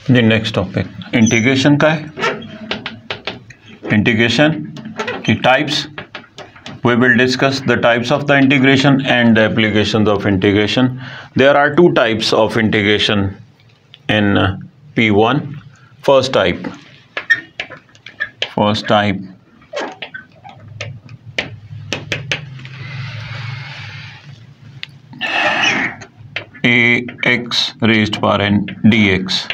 The next topic integration का है. Integration the types. We will discuss the types of the integration and the applications of integration. There are two types of integration in P1. First type ax raised power n dx.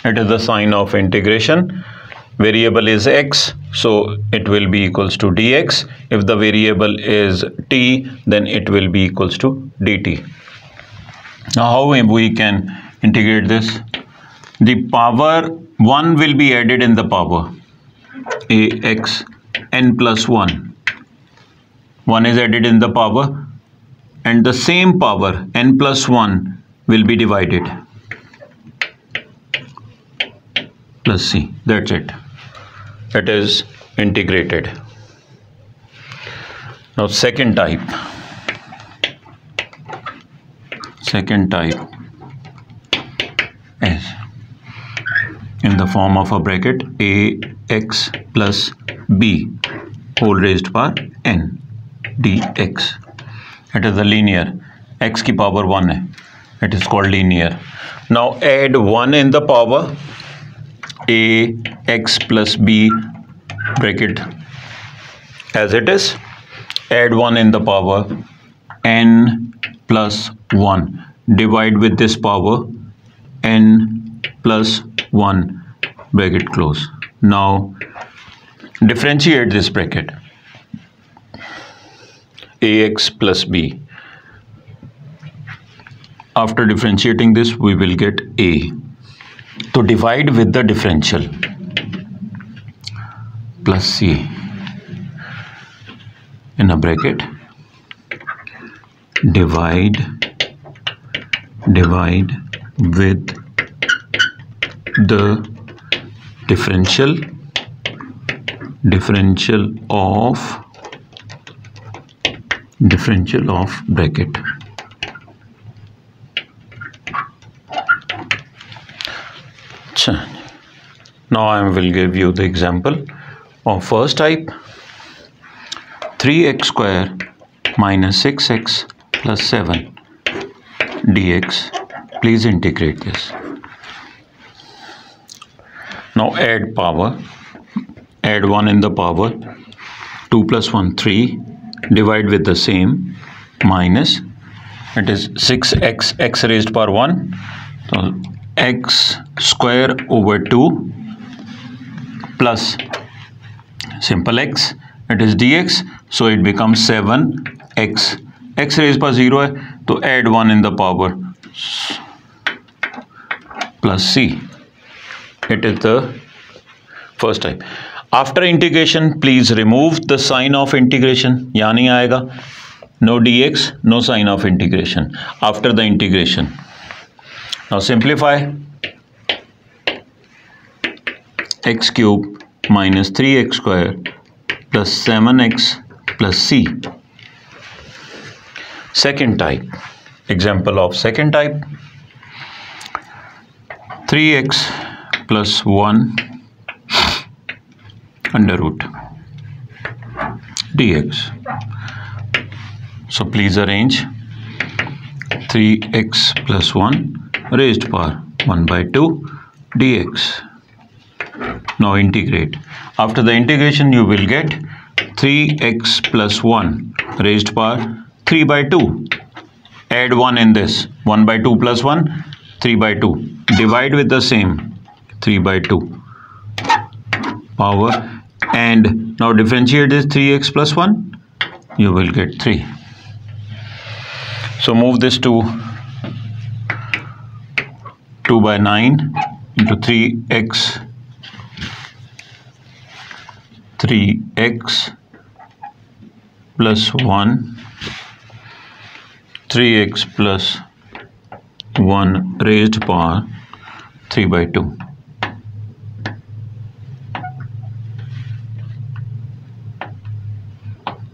It is the sign of integration. Variable is x, so it will be equals to dx. If the variable is t, then it will be equals to dt. Now how we can integrate this? The power 1 will be added in the power ax n plus 1. 1 is added in the power, and the same power n plus 1 will be divided plus c. That's it. It is integrated. Now second type is in the form of a bracket ax plus b whole raised power n dx. It is a linear. X की power 1 है. It is called linear. Now add 1 in the power ax plus b bracket as it is. Add 1 in the power n plus 1. Divide with this power n plus 1 bracket close. Now differentiate this bracket ax plus b. After differentiating this, we will get a. To divide with the differential plus c in a bracket. Divide with the differential of bracket. Now I will give you the example of first type. 3x square minus 6x plus 7 dx. Please integrate this. Now add power. Add 1 in the power. 2 plus 1 3. Divide with the same minus. It is 6x x raised power 1. So x square over 2 plus simple x, it is dx, so it becomes 7x. x raised power 0 है, तो add 1 in the power plus c. It is the first type. After integration, please remove the sign of integration. यहाँ नहीं आएगा. No dx, no sign of integration after the integration. Now simplify. X cube minus 3x square plus 7x plus c. Second type. Example of second type. 3x plus 1 under root dx. So please arrange 3x plus 1 raised power 1 by 2 dx. Now integrate. After the integration, you will get 3x plus 1 raised power 3 by 2. Add 1 in this. 1 by 2 plus 1, 3 by 2. Divide with the same 3 by 2 power. And now differentiate this 3x plus 1. You will get 3. So move this to 2 by 9 into 3x plus 1, 3x plus 1 raised power 3 by 2.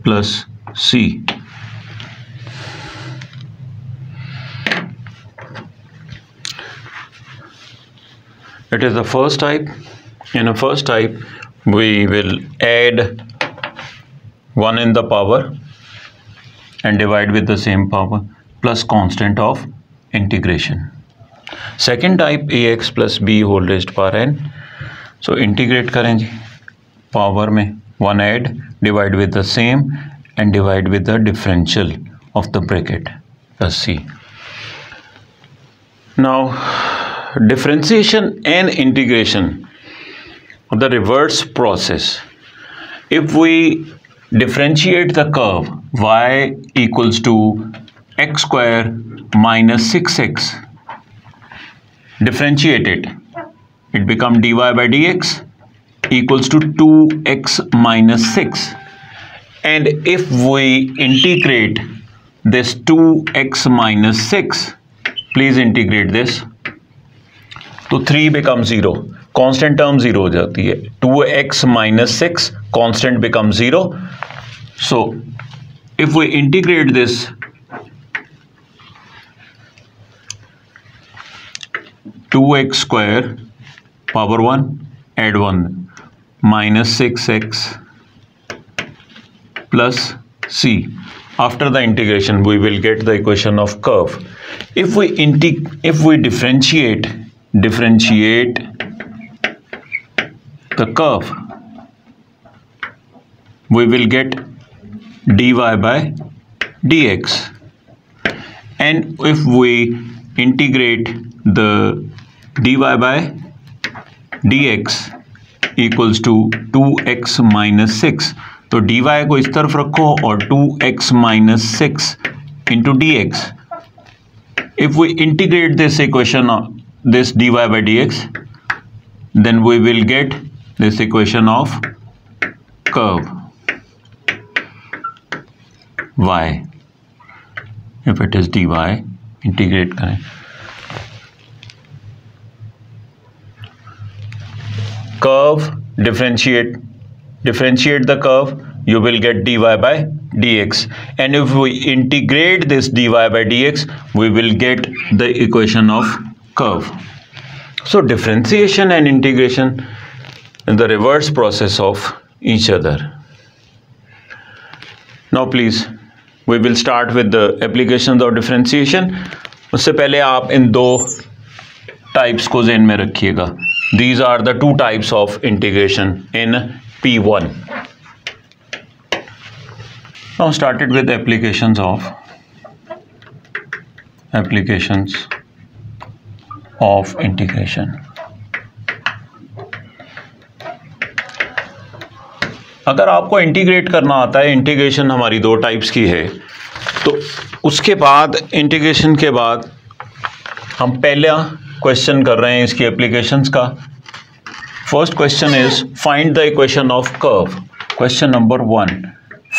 Plus c. It is the first type. In the first type, we will add 1 in the power and divide with the same power plus constant of integration. Second type, ax plus b whole raised to power n. So integrate करें जी, power में 1 add, divide with the same and divide with the differential of the bracket plus c. Now differentiation and integration, the reverse process. If we differentiate the curve y equals to x square minus 6x, differentiate it, it becomes dy by dx equals to 2x minus 6. And if we integrate this 2x minus 6, please integrate this, तो 3 becomes 0, constant term 0 हो जाती है, 2x minus 6 constant becomes 0. So if we integrate this, two x square power 1 add 1 minus 6x plus c. After the integration, we will get the equation of curve. If we differentiate the curve, we will get dy by dx. And if we integrate the dy by dx equals to 2x minus 6, तो dy को इस तरफ रखो और 2x minus 6 into dx. If we integrate this equation of this dy by dx, then we will get this equation of curve y. If it is dy, integrate करें, curve, differentiate the curve, you will get dy by dx. And if we integrate this dy by dx, we will get the equation of curve. So differentiation and integration in the reverse process of each other. Now please, we will start with the applications of differentiation. उससे पहले आप इन दो types को ज़हन में रखिएगा. These are the two types of integration in P1. Now started with applications of integration. अगर आपको इंटीग्रेट करना आता है, इंटीग्रेशन हमारी दो टाइप्स की है, तो उसके बाद इंटीग्रेशन के बाद हम पहला क्वेश्चन कर रहे हैं इसकी एप्लीकेशंस का. First question is find the equation of curve. Question number 1,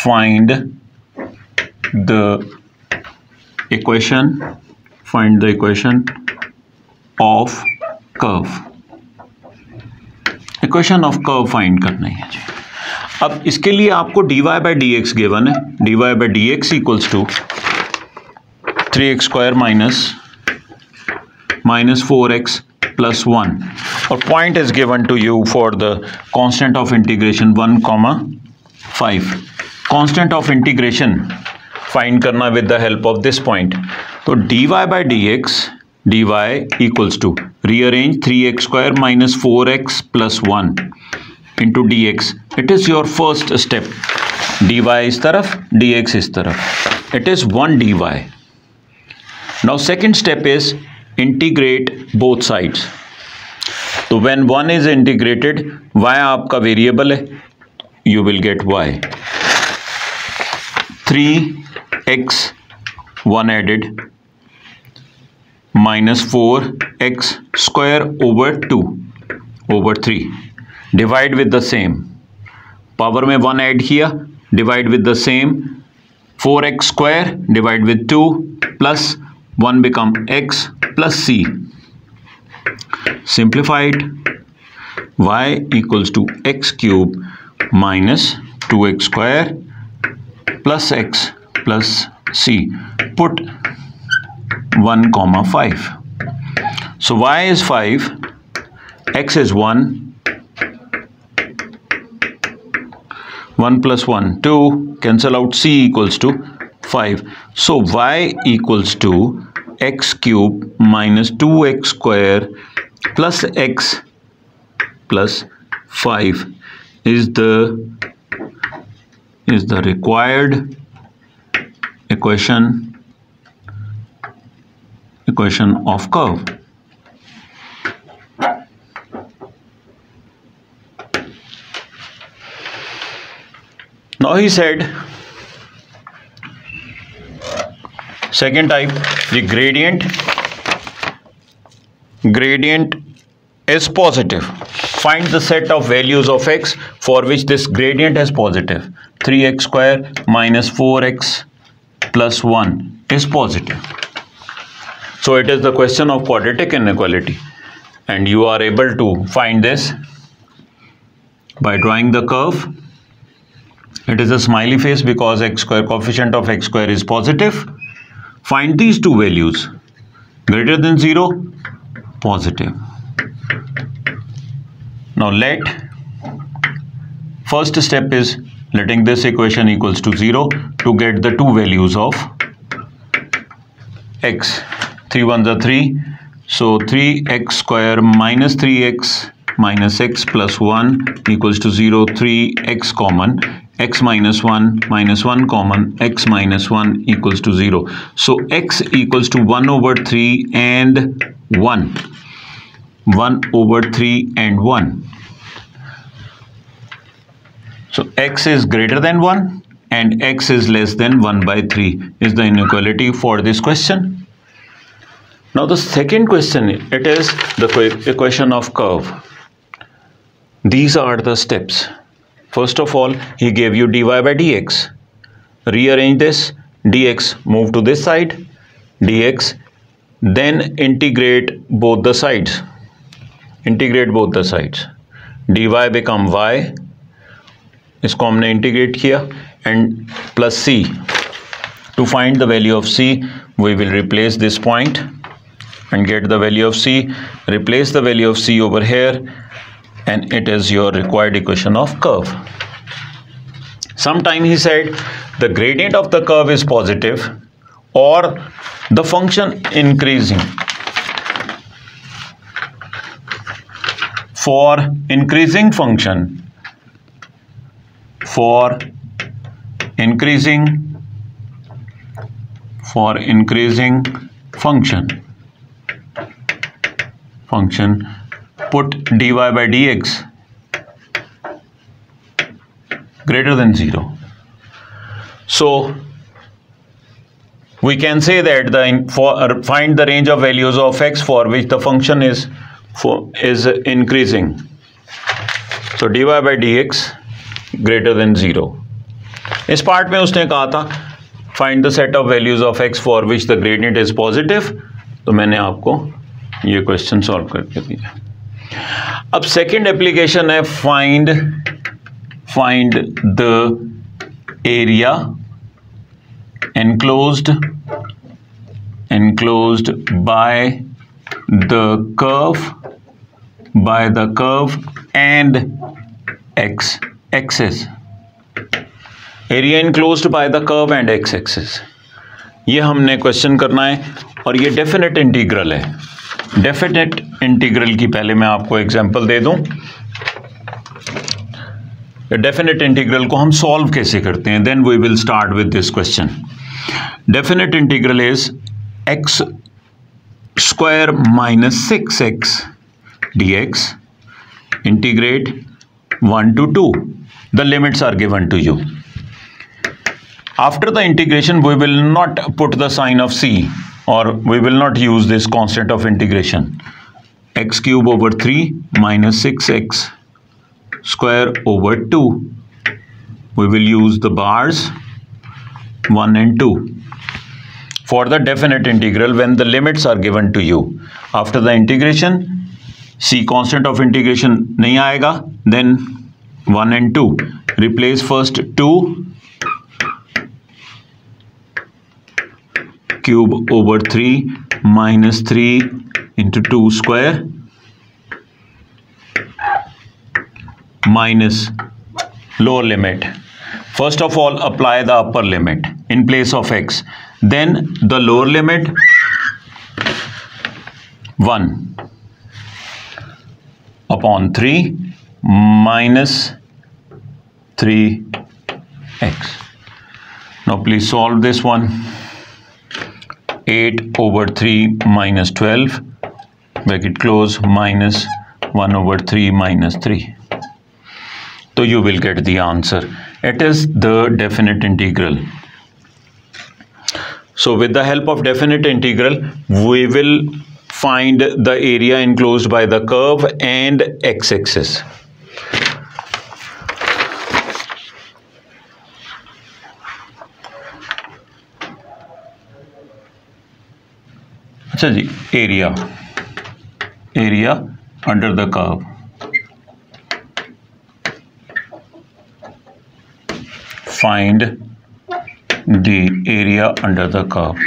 find the equation of curve. Equation of curve find करना है जी. अब इसके लिए आपको dy by dx गिवन है. dy by dx equals to 3x square minus 4x plus 1, और point is given to you for the constant of integration 1,5. constant of integration find करना with the help of this point. तो dy by dx, dy equals to rearrange 3x square minus 4x plus 1 into dx. It is your first step. dy इस तरफ, dx इस तरफ. It is 1 dy. Now second step is integrate both sides. तो when 1 is integrated, y आपका variable है, you will get y. 3x 1 added minus 4x square over 2 over 3. Divide with the same. Power में 1 add किया, divide with the same. 4x square divide with 2 plus 1 become x plus c. Simplified. Y equals to x cube minus 2x square plus x plus c. Put 1,5. So y is 5, x is 1, 1 plus 1, 2, cancel out, c equals to 5. So y equals to x cube minus 2x square plus x plus 5 is the required equation of curve. Now he said, second type, the gradient is positive. Find the set of values of x for which this gradient is positive. 3x square minus 4x plus 1 is positive. So it is the question of quadratic inequality, and you are able to find this by drawing the curve. It is a smiley face because x square, coefficient of x square is positive. Find these two values. Greater than 0, positive. Now first step is letting this equation equals to 0 to get the two values of x. 3 1s are 3. So 3x square minus 3x minus x plus 1 equals to 0. 3x common. X minus 1 common, x minus 1 equals to 0. So x equals to 1 over 3 and 1. 1 over 3 and 1. So x is greater than 1 and x is less than 1 by 3 is the inequality for this question. Now the second question, it is the equation of curve. These are the steps. First of all, he gave you dy by dx. Rearrange this, dx move to this side, dx, then integrate both the sides. Integrate both the sides. dy become y, इसको हमने integrate किया, and plus c. To find the value of c, we will replace this point and get the value of c. Replace the value of c over here, and it is your required equation of curve. Sometime he said the gradient of the curve is positive or the function increasing. For increasing function, put dy by dx greater than 0. So we can say that find the range of values of x for which the function is increasing. So dy by dx greater than 0. इस part में उसने कहा था find the set of values of x for which the gradient is positive. तो मैंने आपको ये question solve करके दिया. अब सेकेंड एप्लीकेशन है find the area enclosed by the curve and x-axis. Area enclosed by the curve and x-axis. ये हमने क्वेश्चन करना है और ये डेफिनेट इंटीग्रल है. डेफिनेट इंटीग्रल की पहले मैं आपको एग्जांपल दे दूं. डेफिनेट इंटीग्रल को हम सॉल्व कैसे करते हैं, then we will start with this question. Definite integral is x square minus 6x dx integrate 1 to 2. The limits are given to you. After the integration, we will not put the sign of c, or we will not use this constant of integration. X cube over 3 minus 6x square over 2. We will use the bars 1 and 2. For the definite integral, when the limits are given to you, after the integration, c constant of integration नहीं आएगा, then 1 and 2. Replace first 2 cube over 3 minus 3 into 2 square minus lower limit. First of all, apply the upper limit in place of x. Then the lower limit 1 upon 3 minus 3x. Now please solve this one. 8 over 3 minus 12, bracket close, minus 1 over 3 minus 3. So you will get the answer. It is the definite integral. So with the help of definite integral, we will find the area enclosed by the curve and x-axis. अच्छा जी, area under the curve. Find the area under the curve.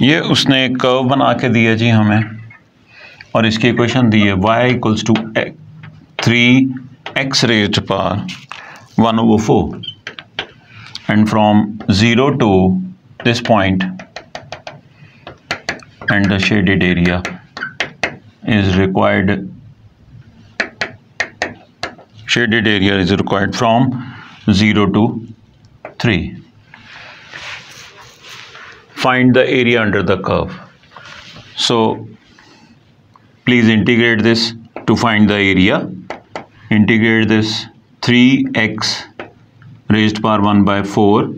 ये उसने एक curve बना के दिया जी हमें, और इसकी इक्वेशन दी है y equals to 3x raised power 1 over 4, and from 0 to this point, and the shaded area is required. Shaded area is required from 0 to 3. Find the area under the curve. So please integrate this to find the area. Integrate this 3x raised power 1 by 4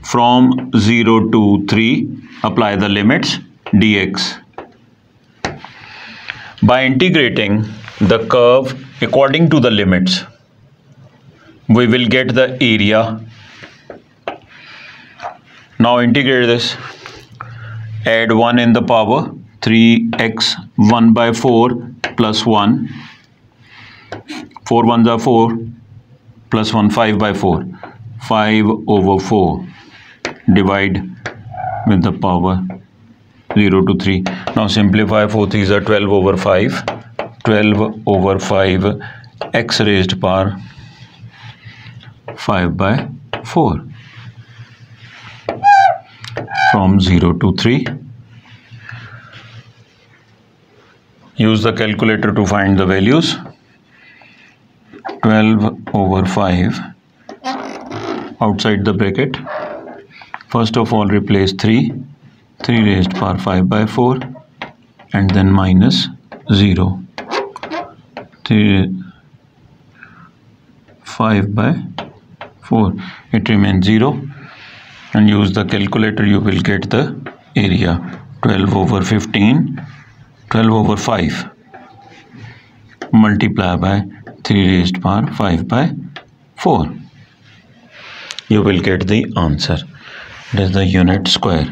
from 0 to 3. Apply the limits dx. By integrating the curve according to the limits, we will get the area. Now integrate this. Add 1 in the power, 3x 1 by 4 plus 1. 4 1s are 4 plus 1, 5 by 4. 5 over 4. Divide with the power 0 to 3. Now simplify. 4 3s are 12 over 5. 12 over 5 x raised power 5 by 4. From 0 to 3. Use the calculator to find the values. 12 over 5 outside the bracket. First of all, replace 3. 3 raised power 5 by 4, and then minus 0. 5 by 4. It remains 0. And use the calculator, you will get the area. 12 over 15. 12 over 5. Multiply by 3 raised power 5 by 4. You will get the answer. It is the unit square.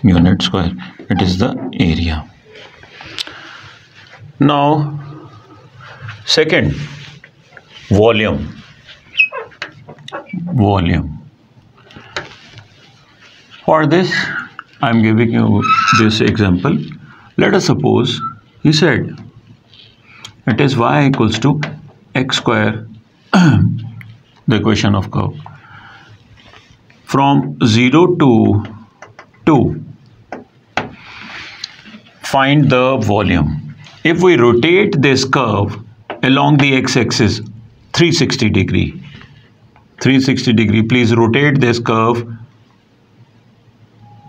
Unit square. It is the area. Now, second, volume. Volume. For this, I am giving you this example. Let us suppose he said it is y equals to x square, the equation of curve, from 0 to 2. Find the volume. If we rotate this curve along the x-axis 360 degree, 360 degree, please rotate this curve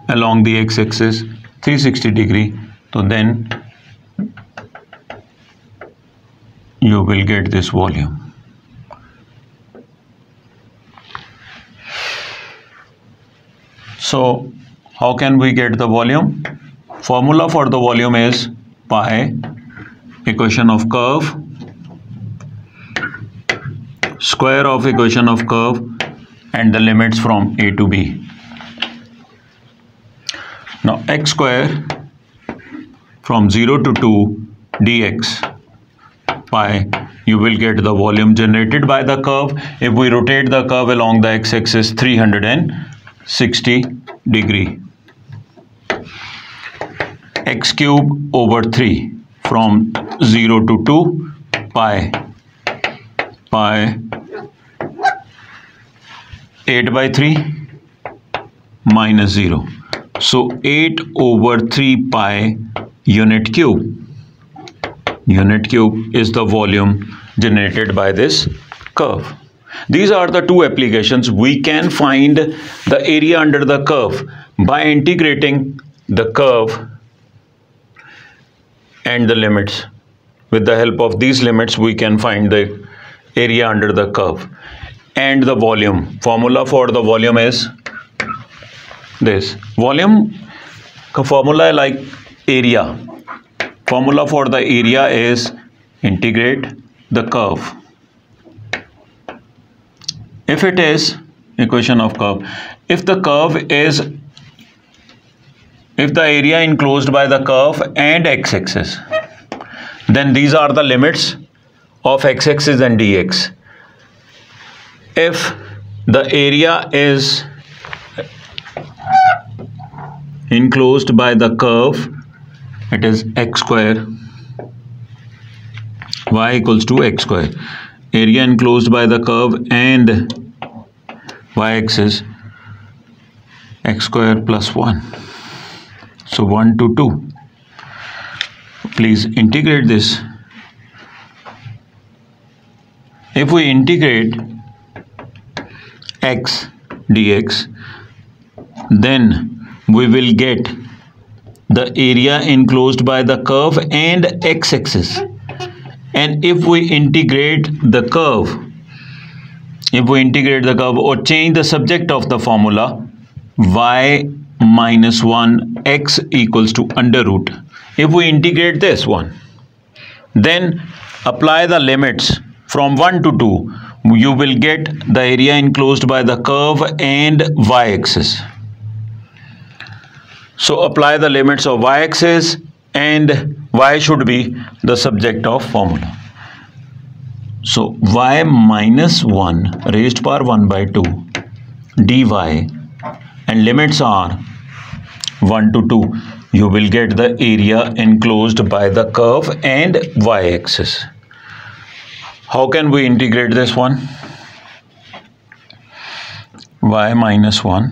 along the x-axis 360 degree, so then you will get this volume. So how can we get the volume? Formula for the volume is pi equation of curve square of equation of curve and the limits from a to b. Now x square from 0 to 2 dx pi, you will get the volume generated by the curve if we rotate the curve along the x-axis 360 degree. X cube over 3 from 0 to 2 pi 8/3 minus 0. So 8/3 pi unit cube. Unit cube is the volume generated by this curve. These are the two applications. We can find the area under the curve by integrating the curve and the limits. With the help of these limits, we can find the area under the curve and the volume. Formula for the volume is this. Volume formula like area. Formula for the area is integrate the curve. If it is equation of curve, if the area enclosed by the curve and x-axis, then these are the limits of x-axis and dx. If the area is enclosed by the curve, it is x square, y equals to x square. Area enclosed by the curve and y-axis, x square plus 1. So 1 to 2. Please integrate this. If we integrate x dx, then we will get the area enclosed by the curve and x-axis. And if we integrate the curve, or change the subject of the formula, y minus 1 x equals to under root. If we integrate this one, then apply the limits from 1 to 2, you will get the area enclosed by the curve and y-axis. So apply the limits of y-axis, and y should be the subject of formula. So y minus 1 raised power 1/2 dy, and limits are 1 to 2. You will get the area enclosed by the curve and y-axis. How can we integrate this one? Y minus 1,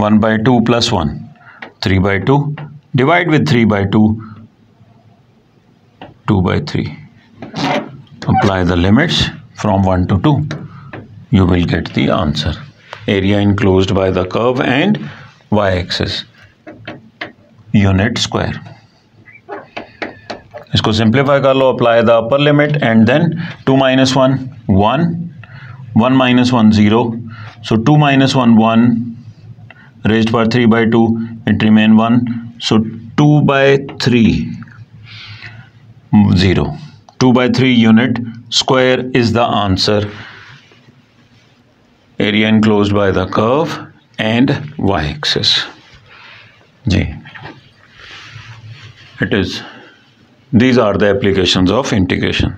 1/2 plus 1, 3/2, divide with 3/2, 2/3. Apply the limits from 1 to 2. You will get the answer. Area enclosed by the curve and y-axis. Unit square. इसको simplify कर लो. Apply the upper limit and then 2 minus 1, 1. 1 minus 1, 0. So 2 minus 1, 1. Raised by 3/2, it remain 1. So 2/3, 0. 2/3 unit square is the answer. Area enclosed by the curve and y-axis. It is. These are the applications of integration.